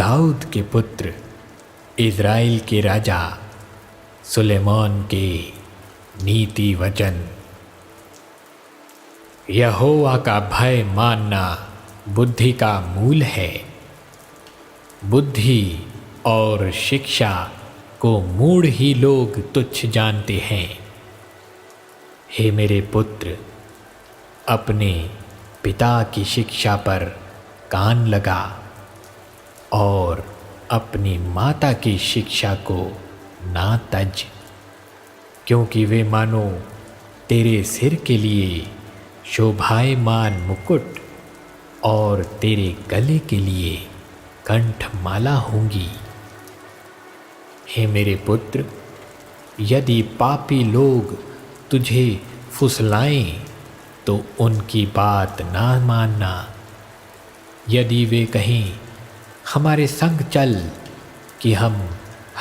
दाऊद के पुत्र इज़राइल के राजा सुलेमान के नीति वचन। यहोवा का भय मानना बुद्धि का मूल है। बुद्धि और शिक्षा को मूढ़ ही लोग तुच्छ जानते हैं। हे मेरे पुत्र, अपने पिता की शिक्षा पर कान लगा और अपनी माता की शिक्षा को ना तज, क्योंकि वे मानो तेरे सिर के लिए शोभायमान मुकुट और तेरे गले के लिए कंठमाला होंगी। हे मेरे पुत्र, यदि पापी लोग तुझे फुसलाएं तो उनकी बात ना मानना। यदि वे कहें हमारे संग चल कि हम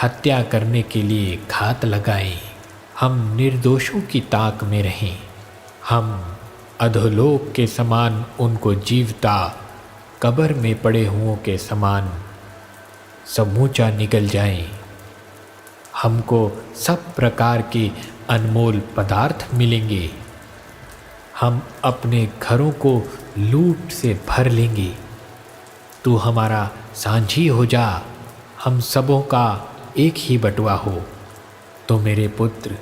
हत्या करने के लिए घात लगाएं, हम निर्दोषों की ताक में रहें, हम अधोलोक के समान उनको जीवता कब्र में पड़े हुओं के समान समूचा निकल जाएं, हमको सब प्रकार के अनमोल पदार्थ मिलेंगे, हम अपने घरों को लूट से भर लेंगे। तू हमारा सांझी हो जा, हम सबों का एक ही बटुआ हो। तो मेरे पुत्र,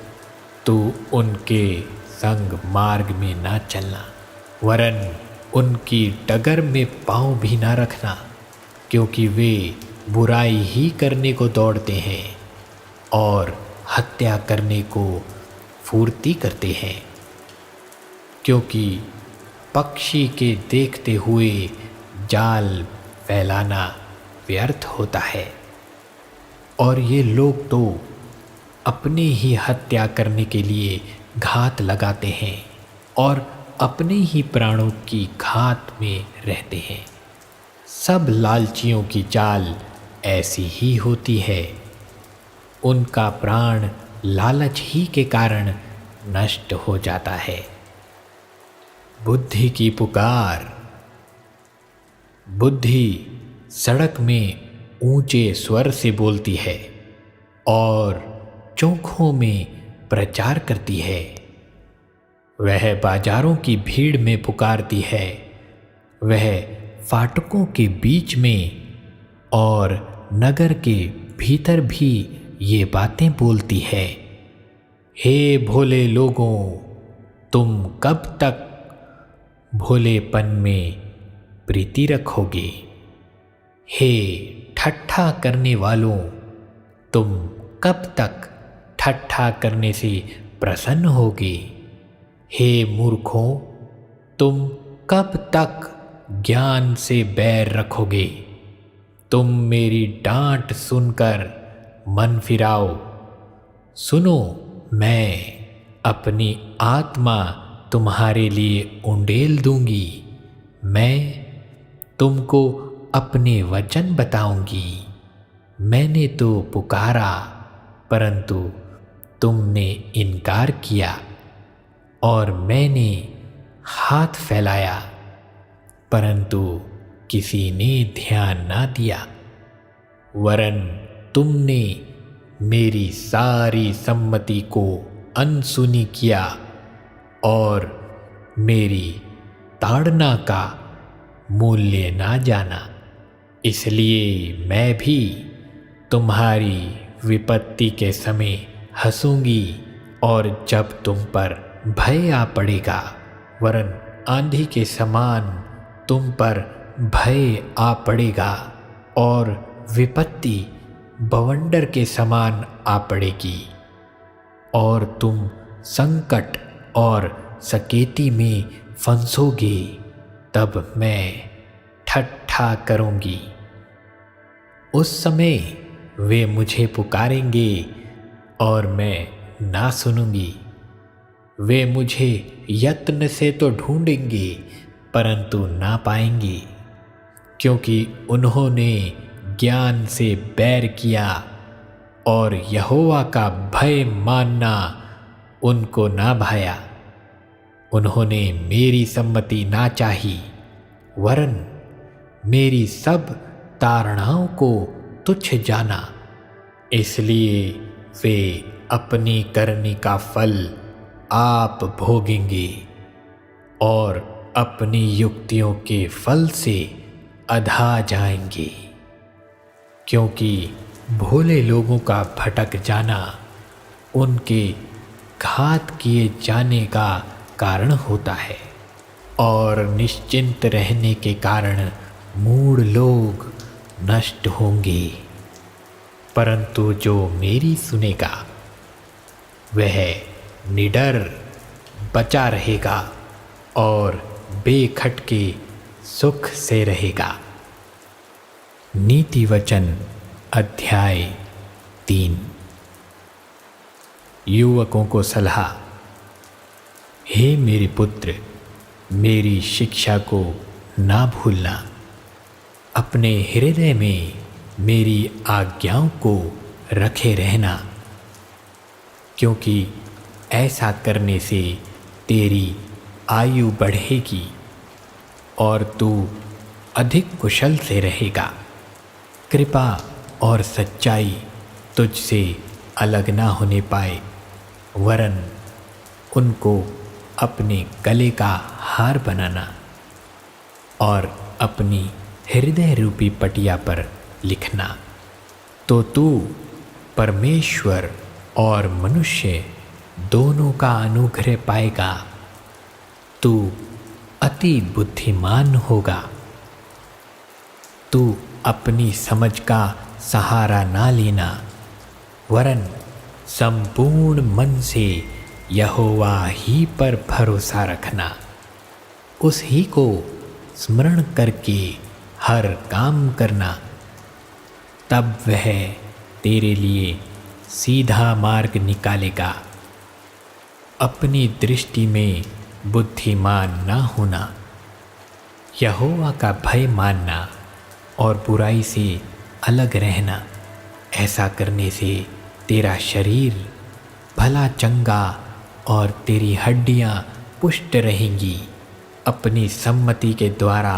तू उनके संग मार्ग में ना चलना, वरन उनकी डगर में पाँव भी ना रखना, क्योंकि वे बुराई ही करने को दौड़ते हैं और हत्या करने को फुर्ती करते हैं। क्योंकि पक्षी के देखते हुए जाल फैलाना व्यर्थ होता है, और ये लोग तो अपने ही हत्या करने के लिए घात लगाते हैं और अपने ही प्राणों की घात में रहते हैं। सब लालचियों की चाल ऐसी ही होती है, उनका प्राण लालच ही के कारण नष्ट हो जाता है। बुद्धि की पुकार। बुद्धि सड़क में ऊंचे स्वर से बोलती है और चौखों में प्रचार करती है। वह बाजारों की भीड़ में पुकारती है, वह फाटकों के बीच में और नगर के भीतर भी ये बातें बोलती है। हे भोले लोगों, तुम कब तक भोलेपन में प्रीति रखोगे? हे ठट्ठा करने वालों, तुम कब तक ठट्ठा करने से प्रसन्न होगे? हे मूर्खों, तुम कब तक ज्ञान से बैर रखोगे? तुम मेरी डांट सुनकर मन फिराओ। सुनो, मैं अपनी आत्मा तुम्हारे लिए उंडेल दूंगी, मैं तुमको अपने वचन बताऊंगी। मैंने तो पुकारा परंतु तुमने इनकार किया, और मैंने हाथ फैलाया परंतु किसी ने ध्यान ना दिया, वरन तुमने मेरी सारी सम्मति को अनसुनी किया और मेरी ताड़ना का मूल्य ना जाना। इसलिए मैं भी तुम्हारी विपत्ति के समय हंसूंगी, और जब तुम पर भय आ पड़ेगा, वरन आंधी के समान तुम पर भय आ पड़ेगा, और विपत्ति बवंडर के समान आ पड़ेगी, और तुम संकट और सकेती में फंसोगे, तब मैं ठट्ठा करूंगी। उस समय वे मुझे पुकारेंगे और मैं ना सुनूंगी। वे मुझे यत्न से तो ढूंढेंगे परंतु ना पाएंगे, क्योंकि उन्होंने ज्ञान से बैर किया और यहोवा का भय मानना उनको ना भाया। उन्होंने मेरी सम्मति ना चाही, वरन मेरी सब तारणाओं को तुच्छ जाना, इसलिए वे अपनी करनी का फल आप भोगेंगे और अपनी युक्तियों के फल से अधा जाएंगे। क्योंकि भोले लोगों का भटक जाना उनके घात किए जाने का कारण होता है और निश्चिंत रहने के कारण मूढ़ लोग नष्ट होंगे। परंतु जो मेरी सुनेगा वह निडर बचा रहेगा और बेखटके सुख से रहेगा। नीति वचन अध्याय 3। युवकों को सलाह। हे मेरे पुत्र, मेरी शिक्षा को ना भूलना। अपने हृदय में मेरी आज्ञाओं को रखे रहना, क्योंकि ऐसा करने से तेरी आयु बढ़ेगी और तू अधिक कुशल से रहेगा। कृपा और सच्चाई तुझसे अलग ना होने पाए, वरन उनको अपने गले का हार बनाना और अपनी हृदय रूपी पटिया पर लिखना, तो तू परमेश्वर और मनुष्य दोनों का अनुग्रह पाएगा। तू अति बुद्धिमान होगा। तू अपनी समझ का सहारा ना लेना, वरन संपूर्ण मन से यहोवा ही पर भरोसा रखना। उस ही को स्मरण करके हर काम करना, तब वह तेरे लिए सीधा मार्ग निकालेगा। अपनी दृष्टि में बुद्धिमान ना होना, यहोवा का भय मानना और बुराई से अलग रहना। ऐसा करने से तेरा शरीर भला चंगा और तेरी हड्डियां पुष्ट रहेंगी। अपनी सम्मति के द्वारा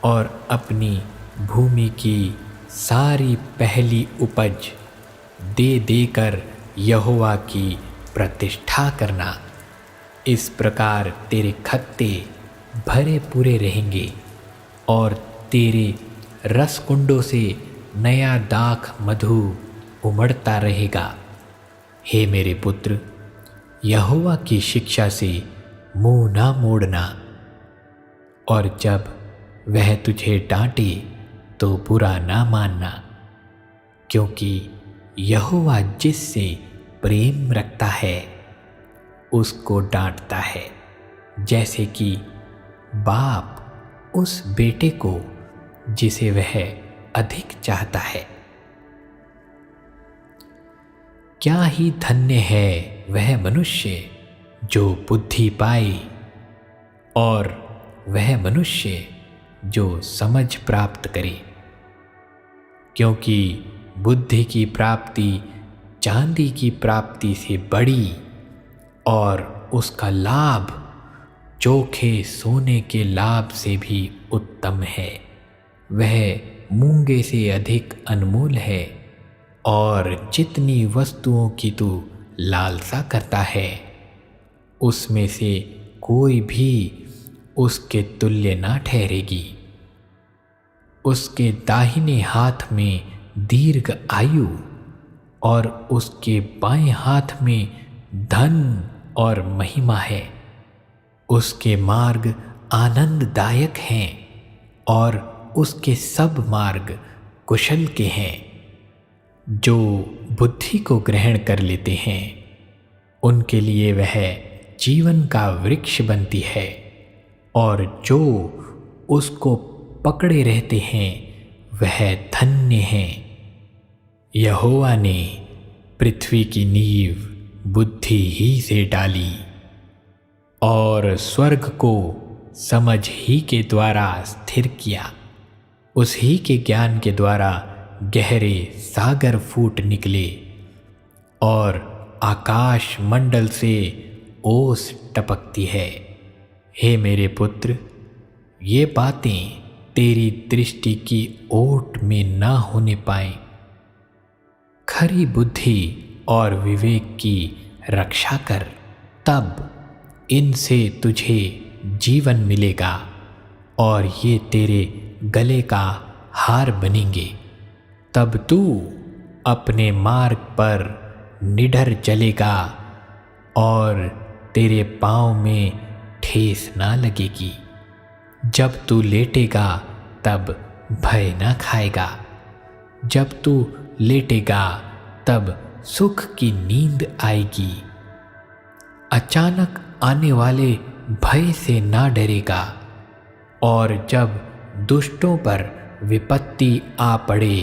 और अपनी भूमि की सारी पहली उपज दे देकर यहोवा की प्रतिष्ठा करना। इस प्रकार तेरे खत्ते भरे पूरे रहेंगे और तेरे रस कुंडों से नया दाख मधु उमड़ता रहेगा। हे मेरे पुत्र, यहोवा की शिक्षा से मुंह ना मोड़ना, और जब वह तुझे डांटे तो बुरा ना मानना, क्योंकि यहोवा जिससे प्रेम रखता है उसको डांटता है, जैसे कि बाप उस बेटे को जिसे वह अधिक चाहता है। क्या ही धन्य है वह मनुष्य जो बुद्धि पाए और वह मनुष्य जो समझ प्राप्त करे, क्योंकि बुद्धि की प्राप्ति चांदी की प्राप्ति से बड़ी और उसका लाभ चोखे सोने के लाभ से भी उत्तम है। वह मूंगे से अधिक अनमोल है और जितनी वस्तुओं की तू लालसा करता है उसमें से कोई भी उसके तुल्य ना ठहरेगी। उसके दाहिने हाथ में दीर्घ आयु और उसके बाएं हाथ में धन और महिमा है। उसके मार्ग आनंददायक हैं और उसके सब मार्ग कुशल के हैं। जो बुद्धि को ग्रहण कर लेते हैं उनके लिए वह जीवन का वृक्ष बनती है, और जो उसको पकड़े रहते हैं वह धन्य हैं। यहोवा ने पृथ्वी की नींव बुद्धि ही से डाली और स्वर्ग को समझ ही के द्वारा स्थिर किया। उस ही के ज्ञान के द्वारा गहरे सागर फूट निकले और आकाश मंडल से ओस टपकती है। हे मेरे पुत्र, ये बातें तेरी दृष्टि की ओट में ना होने पाए। खरी बुद्धि और विवेक की रक्षा कर, तब इनसे तुझे जीवन मिलेगा और ये तेरे गले का हार बनेंगे। तब तू अपने मार्ग पर निडर चलेगा और तेरे पाँव में ठेस ना लगेगी। जब तू लेटेगा तब भय ना खाएगा। जब तू लेटेगा तब सुख की नींद आएगी। अचानक आने वाले भय से ना डरेगा और जब दुष्टों पर विपत्ति आ पड़े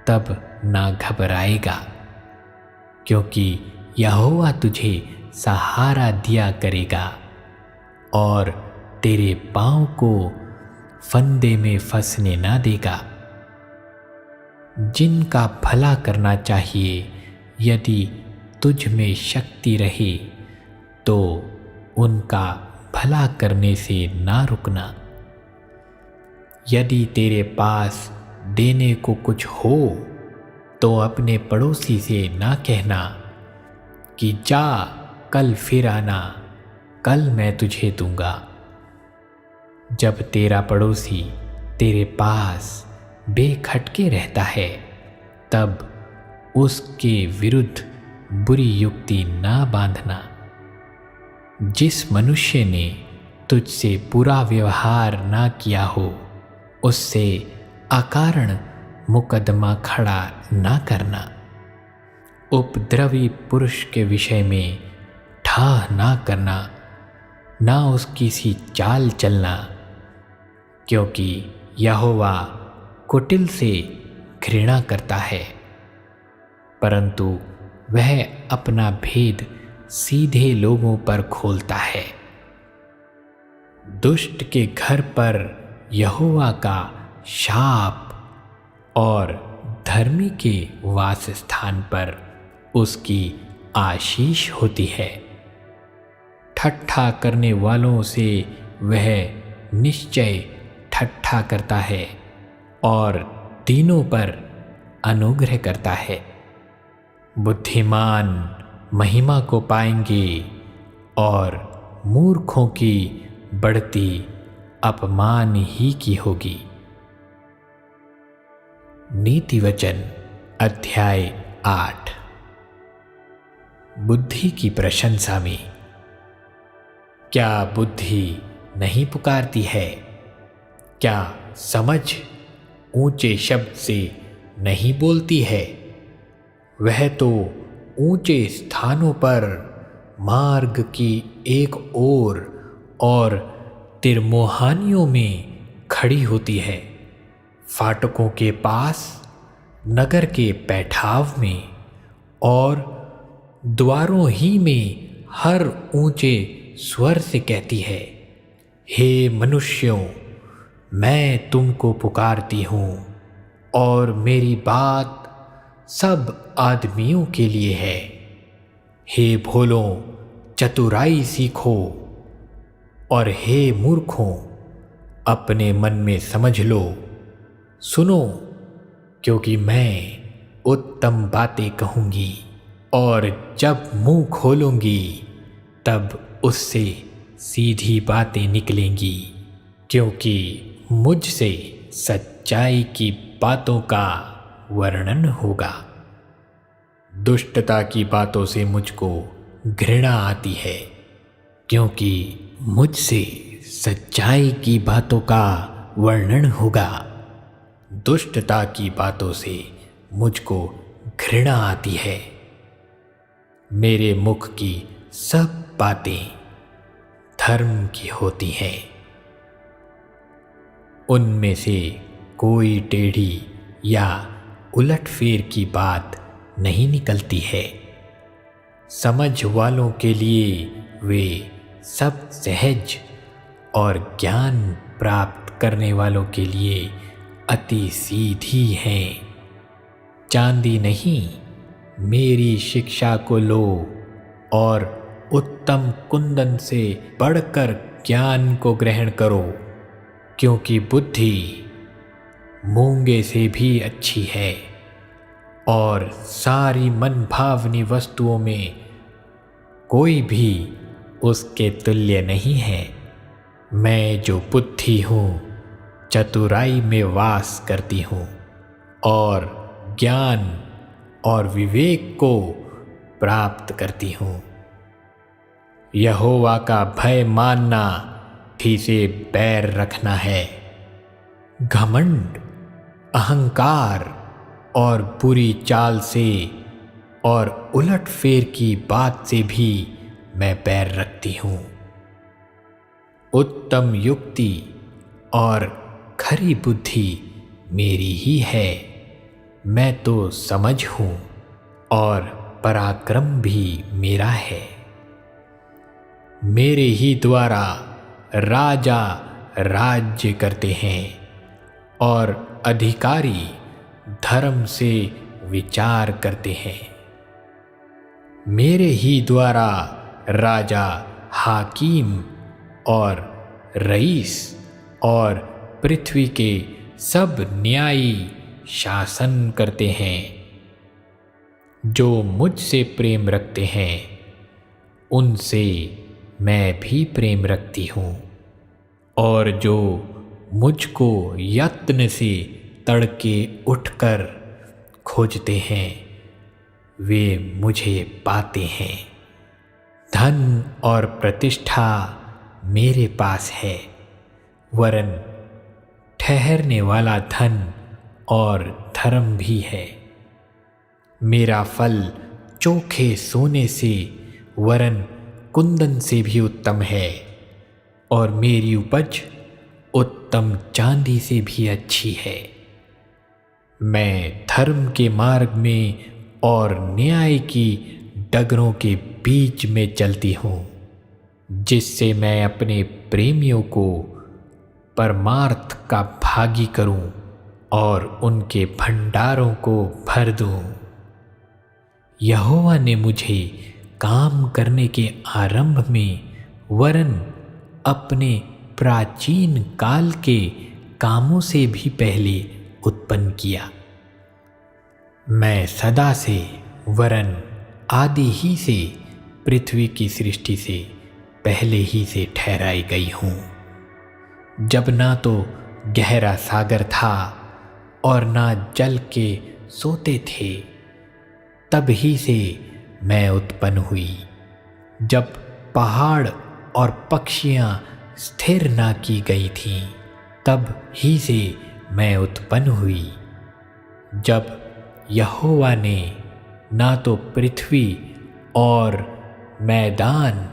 तब ना घबराएगा, क्योंकि यहोवा तुझे सहारा दिया करेगा और तेरे पाँव को फंदे में फंसने ना देगा। जिनका भला करना चाहिए, यदि तुझ में शक्ति रहे तो उनका भला करने से ना रुकना। यदि तेरे पास देने को कुछ हो तो अपने पड़ोसी से ना कहना कि जा कल फिर आना, कल मैं तुझे दूंगा। जब तेरा पड़ोसी तेरे पास बेखटके रहता है, तब उसके विरुद्ध बुरी युक्ति ना बांधना। जिस मनुष्य ने तुझसे बुरा व्यवहार ना किया हो, उससे अकारण मुकदमा खड़ा ना करना। उपद्रवी पुरुष के विषय में ठाह ना करना, ना उसकी सी चाल चलना, क्योंकि यहोवा कुटिल से घृणा करता है, परंतु वह अपना भेद सीधे लोगों पर खोलता है। दुष्ट के घर पर यहोवा का शाप और धर्मी के वास स्थान पर उसकी आशीष होती है। ठट्ठा करने वालों से वह निश्चय ठट्ठा करता है और दीनों पर अनुग्रह करता है। बुद्धिमान महिमा को पाएंगे और मूर्खों की बढ़ती अपमान ही की होगी। नीति वचन अध्याय 8। बुद्धि की प्रशंसा में। क्या बुद्धि नहीं पुकारती है? क्या समझ ऊंचे शब्द से नहीं बोलती है? वह तो ऊंचे स्थानों पर मार्ग की एक ओर और तिरमोहानियों में खड़ी होती है, फाटकों के पास, नगर के पैठाव में और द्वारों ही में हर ऊंचे स्वर से कहती है, हे मनुष्यों, मैं तुमको पुकारती हूँ और मेरी बात सब आदमियों के लिए है। हे भोलों, चतुराई सीखो और हे मूर्खों, अपने मन में समझ लो। सुनो, क्योंकि मैं उत्तम बातें कहूँगी और जब मुंह खोलूँगी तब उससे सीधी बातें निकलेंगी, क्योंकि मुझसे सच्चाई की बातों का वर्णन होगा। दुष्टता की बातों से मुझको घृणा आती है, क्योंकि मुझसे सच्चाई की बातों का वर्णन होगा। दुष्टता की बातों से मुझको घृणा आती है। मेरे मुख की सब बातें धर्म की होती हैं। उनमें से कोई टेढ़ी या उलटफेर की बात नहीं निकलती है। समझ वालों के लिए वे सब सहज और ज्ञान प्राप्त करने वालों के लिए अति सीधी हैं। चांदी नहीं, मेरी शिक्षा को लो और उत्तम कुंदन से बढ़कर ज्ञान को ग्रहण करो। क्योंकि बुद्धि मूंगे से भी अच्छी है और सारी मनभावनी वस्तुओं में कोई भी उसके तुल्य नहीं है। मैं जो बुद्धि हूँ चतुराई में वास करती हूँ और ज्ञान और विवेक को प्राप्त करती हूँ। यहोवा का भय मानना ही से बैर रखना है। घमंड, अहंकार और बुरी चाल से और उलटफेर की बात से भी मैं बैर रखती हूँ। उत्तम युक्ति और खरी बुद्धि मेरी ही है। मैं तो समझ हूँ और पराक्रम भी मेरा है। मेरे ही द्वारा राजा राज्य करते हैं और अधिकारी धर्म से विचार करते हैं। मेरे ही द्वारा राजा हाकिम और रईस और पृथ्वी के सब न्यायी शासन करते हैं। जो मुझसे प्रेम रखते हैं उनसे मैं भी प्रेम रखती हूँ, और जो मुझको यत्न से तड़के उठकर खोजते हैं वे मुझे पाते हैं। धन और प्रतिष्ठा मेरे पास है, वरन ठहरने वाला धन और धर्म भी है। मेरा फल चोखे सोने से वरन कुंदन से भी उत्तम है, और मेरी उपज उत्तम चांदी से भी अच्छी है। मैं धर्म के मार्ग में और न्याय की डगरों के बीच में चलती हूँ, जिससे मैं अपने प्रेमियों को परमार्थ का भागी करूं और उनके भंडारों को भर दूं। यहोवा ने मुझे काम करने के आरंभ में वरन अपने प्राचीन काल के कामों से भी पहले उत्पन्न किया। मैं सदा से वरन आदि ही से पृथ्वी की सृष्टि से पहले ही से ठहराई गई हूँ। जब ना तो गहरा सागर था और ना जल के सोते थे, तब ही से मैं उत्पन्न हुई। जब पहाड़ और पक्षियाँ स्थिर ना की गई थीं, तब ही से मैं उत्पन्न हुई। जब यहोवा ने ना तो पृथ्वी और मैदान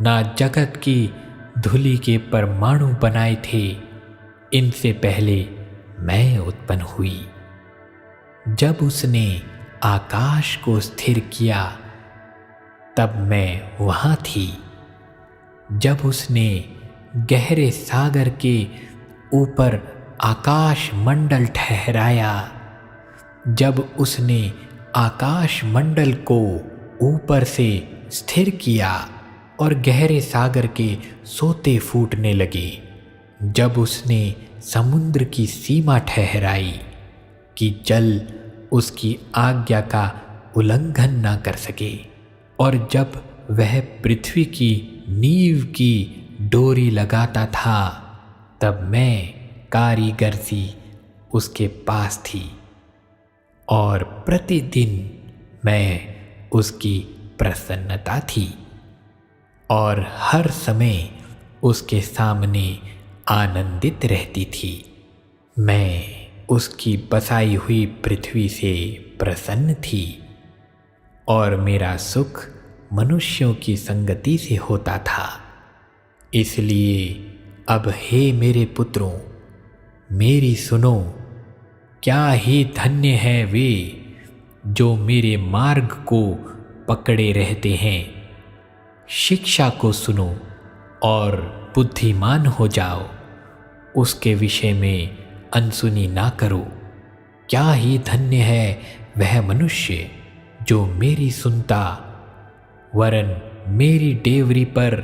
ना जगत की धूलि के परमाणु बनाए थे, इनसे पहले मैं उत्पन्न हुई। जब उसने आकाश को स्थिर किया तब मैं वहाँ थी। जब उसने गहरे सागर के ऊपर आकाश मंडल ठहराया, जब उसने आकाश मंडल को ऊपर से स्थिर किया और गहरे सागर के सोते फूटने लगे, जब उसने समुद्र की सीमा ठहराई कि जल उसकी आज्ञा का उल्लंघन ना कर सके, और जब वह पृथ्वी की नींव की डोरी लगाता था, तब मैं कारीगर सी उसके पास थी और प्रतिदिन मैं उसकी प्रसन्नता थी और हर समय उसके सामने आनंदित रहती थी। मैं उसकी बसाई हुई पृथ्वी से प्रसन्न थी और मेरा सुख मनुष्यों की संगति से होता था। इसलिए अब हे मेरे पुत्रों, मेरी सुनो। क्या ही धन्य है वे जो मेरे मार्ग को पकड़े रहते हैं। शिक्षा को सुनो और बुद्धिमान हो जाओ, उसके विषय में अनसुनी ना करो। क्या ही धन्य है वह मनुष्य जो मेरी सुनता, वरन मेरी डेवरी पर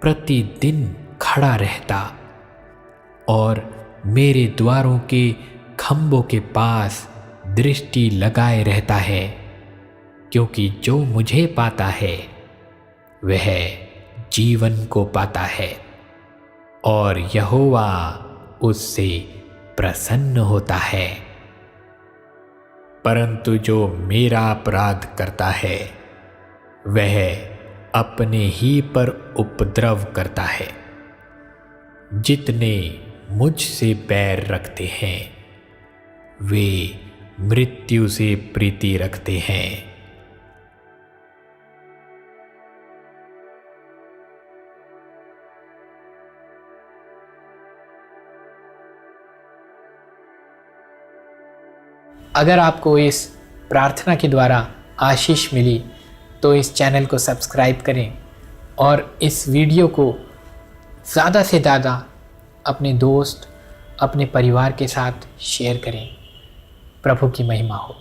प्रतिदिन खड़ा रहता और मेरे द्वारों के खंभों के पास दृष्टि लगाए रहता है, क्योंकि जो मुझे पाता है वह जीवन को पाता है और यहोवा उससे प्रसन्न होता है। परंतु जो मेरा अपराध करता है वह अपने ही पर उपद्रव करता है। जितने मुझसे बैर रखते हैं वे मृत्यु से प्रीति रखते हैं। अगर आपको इस प्रार्थना के द्वारा आशीष मिली तो इस चैनल को सब्सक्राइब करें और इस वीडियो को ज़्यादा से ज़्यादा अपने दोस्त, अपने परिवार के साथ शेयर करें। प्रभु की महिमा हो।